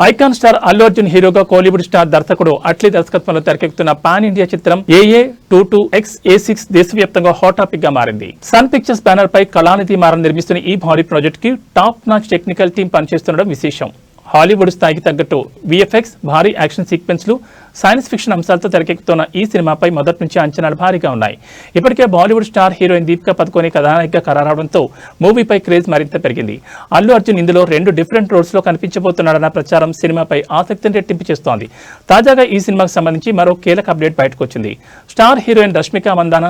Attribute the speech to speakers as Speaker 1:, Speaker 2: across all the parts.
Speaker 1: Icon star Allu Arjun హీరోగా Kollywood star దర్శకుడు అట్లీ దర్శకత్వంలో తెరకెక్కుతున్న పాన్ ఇండియా చిత్రం AA22X-A6 దేశవ్యాప్తంగా హాట్ టాపిక్ గా మారింది. సన్ పిక్చర్స్ బ్యానర్ పై కళానిధి మారన్ నిర్మిస్తున్న ఈ భారీ ప్రాజెక్ట్ కి టాప్ నాచ్ టెక్నికల్ టీం పనిచేస్తుండడం విశేషం. హాలీవుడ్ స్థాయికి తగ్గట్టు VFX, భారీ యాక్షన్ సీక్వెన్స్లు, సైన్స్ ఫిక్షన్ అంశాలతో తెరకెక్కుతున్న ఈ సినిమాపై మొదటి నుంచి అంచనాలు భారీగా ఉన్నాయి. ఇప్పటికే బాలీవుడ్ స్టార్ హీరోయిన్ దీపికా పదుకోనే కథానాయికగా ఖరారవడంతో మూవీపై క్రేజ్ మరింత పెరిగింది. అల్లు అర్జున్ ఇందులో 2 డిఫరెంట్ రోల్స్ లో కనిపించబోతున్నాడన్న ప్రచారం సినిమాపై ఆసక్తిని రెట్టింపు చేస్తోంది. తాజాగా ఈ సినిమాకు సంబంధించి మరో కీలక అప్డేట్ బయటకు వచ్చింది. స్టార్ హీరోయిన్ రష్మిక మందాన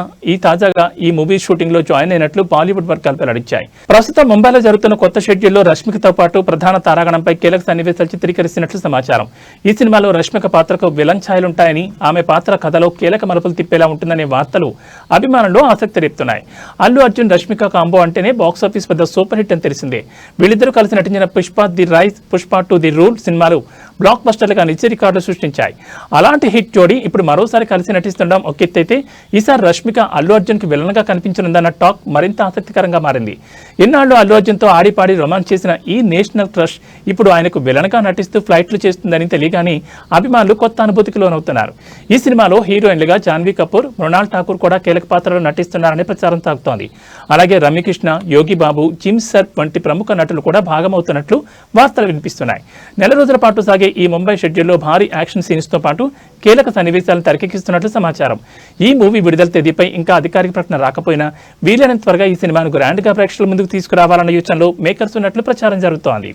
Speaker 1: తాజాగా ఈ మూవీ షూటింగ్ లో జాయిన్ అయినట్లు బాలీవుడ్ వర్గాలు వెల్లడించాయి. ప్రస్తుతం ముంబైలో జరుగుతున్న కొత్త షెడ్యూల్లో రష్మికతో పాటు ప్రధాన తారాగణంపై కీలక సన్నివేశాలు చిత్రీకరిస్తున్నట్లు సమాచారం. ఈ సినిమాలో రష్మిక పాత్రకు విలన్ ఛాయలుంటాయని, ఆమె పాత్ర కథలో కీలక మలుపులు తిప్పేలా ఉంటుందనే వార్తలు అభిమానుల్లో ఆసక్తి రేపుతున్నాయి. అల్లు అర్జున్ రష్మిక కాంబో అంటేనే బాక్సాఫీస్ వద్ద సూపర్ హిట్ అని తెలిసిందే. వీళ్ళిద్దరూ కలిసి నటించిన Pushpa the rise, Pushpa 2 the rule సినిమాలు బ్లాక్ బస్టర్లుగా నిత్య రికార్డులు సృష్టించాయి. అలాంటి హిట్ జోడీ ఇప్పుడు మరోసారి కలిసి నటిస్తుండడం ఒక ఎత్తైతే, ఈసారి రష్మిక అల్లు అర్జున్ కి విలన్ గా కనిపించనుందన్న టాక్ మరింత ఆసక్తికరంగా మారింది. ఎన్నాళ్ళు అల్లు అర్జున్ తో ఆడిపాడి రొమాన్స్ చేసిన ఈ నేషనల్ క్రష్ ఇప్పుడు ఆయనకు విలన్ గా నటిస్తూ ఫ్లైట్లు చేస్తుందని తెలియగానే అభిమానులు కొత్త అనుభూతికి లోనవుతున్నారు. ఈ సినిమాలో హీరోయిన్లుగా జాన్వీ కపూర్, మృణాల్ ఠాకూర్ కూడా కీలక పాత్రలో నటిస్తున్నారనే ప్రచారం సాగుతోంది. అలాగే రమ్యకృష్ణ, యోగి బాబు, జిమ్ సర్ప్ వంటి ప్రముఖ నటులు కూడా భాగమవుతున్నట్లు వార్తలు వినిపిస్తున్నాయి. నెల రోజుల పాటు సాగే ఈ ముంబై షెడ్యూల్లో భారీ యాక్షన్ సీన్స్ తో పాటు కీలక సన్నివేశాలను తెరకెక్కిస్తున్నట్లు సమాచారం. ఈ మూవీ విడుదల తేదీపై ఇంకా అధికారిక ప్రకటన రాకపోయినా వీలైనంత త్వరగా ఈ సినిమాను గ్రాండ్ గా ప్రేక్షకుల ముందుకు తీసుకురావాలన్న యోచనలో మేకర్స్ ఉన్నట్లు ప్రచారం జరుగుతోంది.